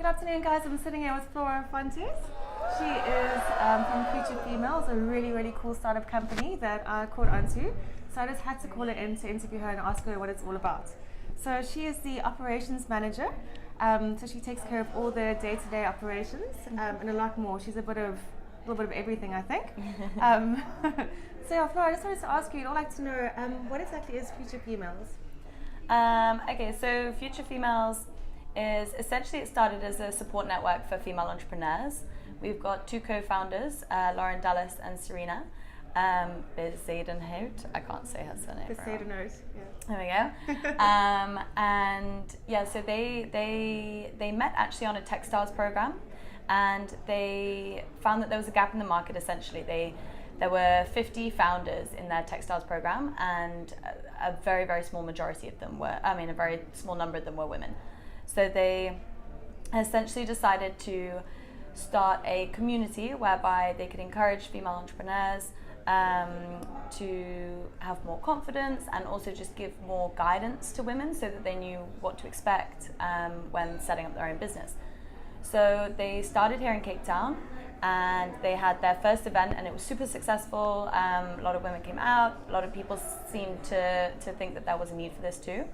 Good afternoon, guys. I'm sitting here with Flora. She is from Future Females, a really, really cool startup company that I caught onto. So I just had to call her in to interview her and ask her what it's all about. So she is the operations manager. So she takes care of all the day-to-day operations and a lot more. She's a little bit of everything, I think. So yeah, Flora, I just wanted to ask you, I'd like to know what exactly is Future Females? Okay, so Future Females is essentially, it started as a support network for female entrepreneurs. We've got two co-founders, Lauren Dallas and Serena Bezuidenhout. I can't say her surname. Bezuidenhout, yeah. There we go. And yeah, so they met actually on a textiles program, and they found that there was a gap in the market. Essentially, there were 50 founders in their textiles program, and a very, very small majority of them were, a very small number of them were women. So they essentially decided to start a community whereby they could encourage female entrepreneurs to have more confidence and also just give more guidance to women so that they knew what to expect when setting up their own business. So they started here in Cape Town, and they had their first event, and it was super successful. A lot of women came out. A lot of people seemed to think that there was a need for this too.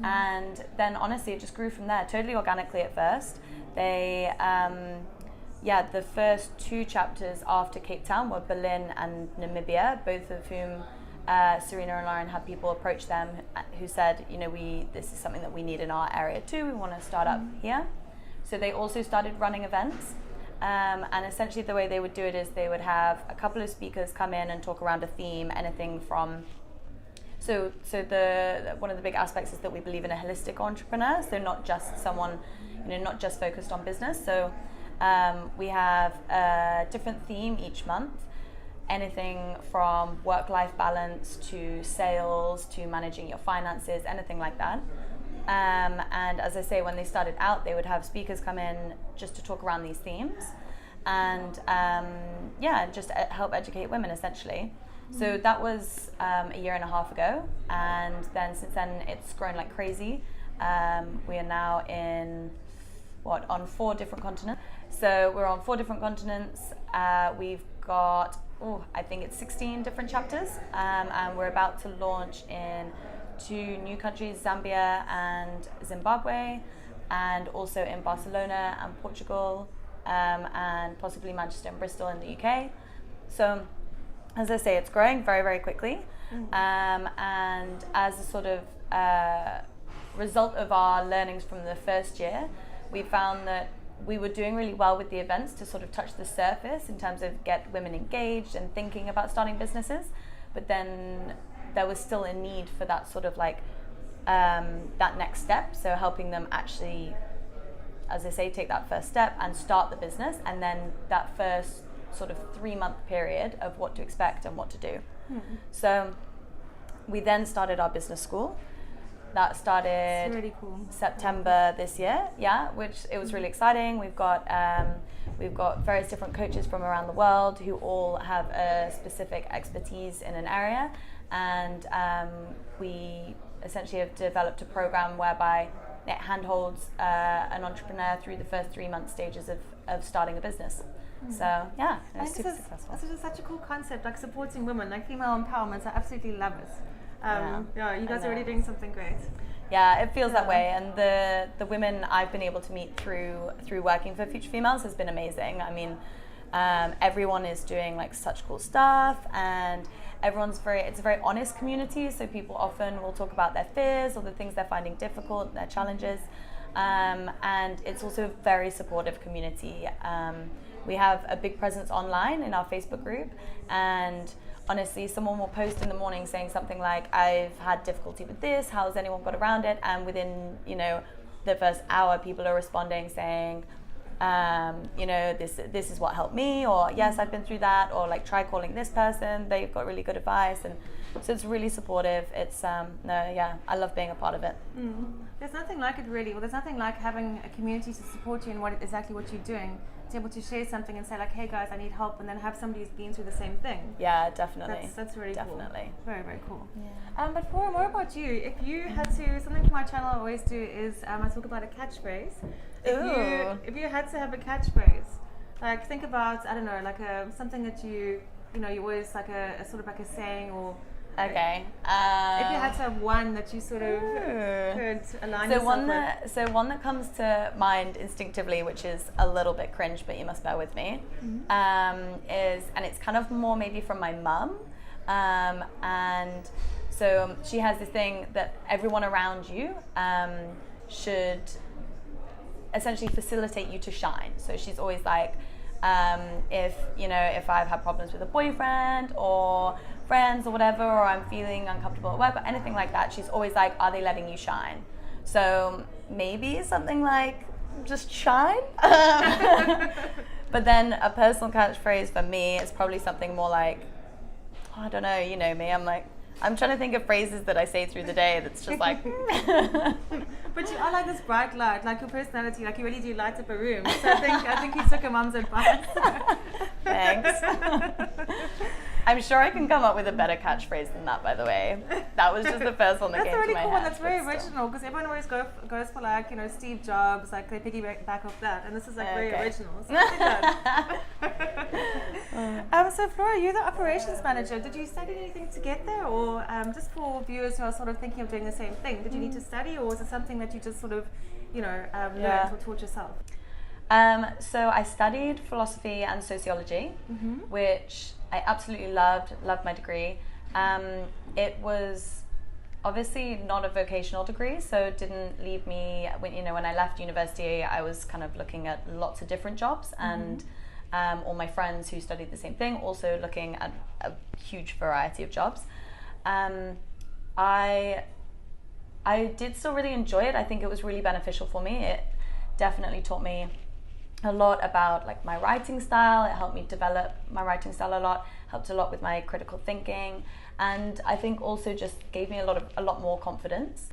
And then honestly, it just grew from there, totally organically at first. They, the first two chapters after Cape Town were Berlin and Namibia, both of whom Serena and Lauren had people approach them who said, this is something that we need in our area too. We want to start up here. So they also started running events. And essentially the way they would do it is they would have a couple of speakers come in and talk around a theme, anything from one of the big aspects is that we believe in a holistic entrepreneur, so not just someone, not just focused on business. So we have a different theme each month, anything from work-life balance to sales to managing your finances, anything like that. And as I say, when they started out, they would have speakers come in just to talk around these themes and just help educate women essentially. So that was a year and a half ago, and then since then it's grown like crazy. We are now on 4 different continents. So we're on 4 different continents. We've got, I think it's 16 different chapters, and we're about to launch in 2 new countries, Zambia and Zimbabwe, and also in Barcelona and Portugal, and possibly Manchester and Bristol in the UK. So as I say, it's growing very, very quickly. And as a sort of result of our learnings from the first year, we found that we were doing really well with the events to sort of touch the surface in terms of get women engaged and thinking about starting businesses. But then there was still a need for that sort of that next step. So helping them actually, as I say, take that first step and start the business, and then that first sort of 3-month period of what to expect and what to do. So we then started our business school. That started really cool. September this year, which it was really exciting. We've got various different coaches from around the world who all have a specific expertise in an area, and we essentially have developed a program whereby it handholds an entrepreneur through the first 3-month stages of starting a business. So yeah, it was super successful. This is such a cool concept, like supporting women, like female empowerment. I absolutely love it. You guys are really doing something great. Yeah, it feels that way, and the women I've been able to meet through working for Future Females has been amazing. I mean, everyone is doing like such cool stuff, and it's a very honest community, so people often will talk about their fears or the things they're finding difficult, their challenges, and it's also a very supportive community. We have a big presence online in our Facebook group, and honestly, someone will post in the morning saying something like, I've had difficulty with this, how's anyone got around it? And within, the first hour, people are responding saying, this is what helped me, or yes, I've been through that, or like try calling this person, they've got really good advice. And so it's really supportive. It's, I love being a part of it. There's nothing like it really. Well, there's nothing like having a community to support you in exactly what you're doing. to be able to share something and say like, hey guys, I need help, and then have somebody who's been through the same thing. Yeah, definitely. That's really definitely. cool. Very, very cool. Yeah. But Flora, more about you. If you had to, something for my channel I always do is I talk about a catchphrase. If you had to have a catchphrase, like think about, I don't know, like something that you always like a sort of like a saying or. Okay. If you had to have one that you sort of could align yourself with. So one that comes to mind instinctively, which is a little bit cringe, but you must bear with me, is, and it's kind of more maybe from my mum, and so she has this thing that everyone around you should essentially facilitate you to shine. So she's always like, if I've had problems with a boyfriend or friends or whatever, or I'm feeling uncomfortable at work or anything like that, she's always like, are they letting you shine? So maybe something like, just shine. But then a personal catchphrase for me is probably something more like, I don't know, you know me, I'm trying to think of phrases that I say through the day that's just like. But you are like this bright light, like your personality, like you really do light up a room. So I think you took a mum's advice. Thanks. I'm sure I can come up with a better catchphrase than that, by the way. That was just the first one that came to my head. That's a really cool one. That's very original, because everyone always goes for like, Steve Jobs, like they piggyback back off that, and this is like very original. So so Flora, you're the operations manager. Did you study anything to get there, or just for viewers who are sort of thinking of doing the same thing, did you need to study, or was it something that you just sort of, learned or taught yourself? So I studied philosophy and sociology, which I absolutely loved my degree. It was obviously not a vocational degree, so it didn't leave me, when I left university, I was kind of looking at lots of different jobs, and all my friends who studied the same thing also looking at a huge variety of jobs. I did still really enjoy it. I think it was really beneficial for me. It definitely taught me a lot about like my writing style. It helped me develop my writing style a lot, helped a lot with my critical thinking, and I think also just gave me a lot more confidence.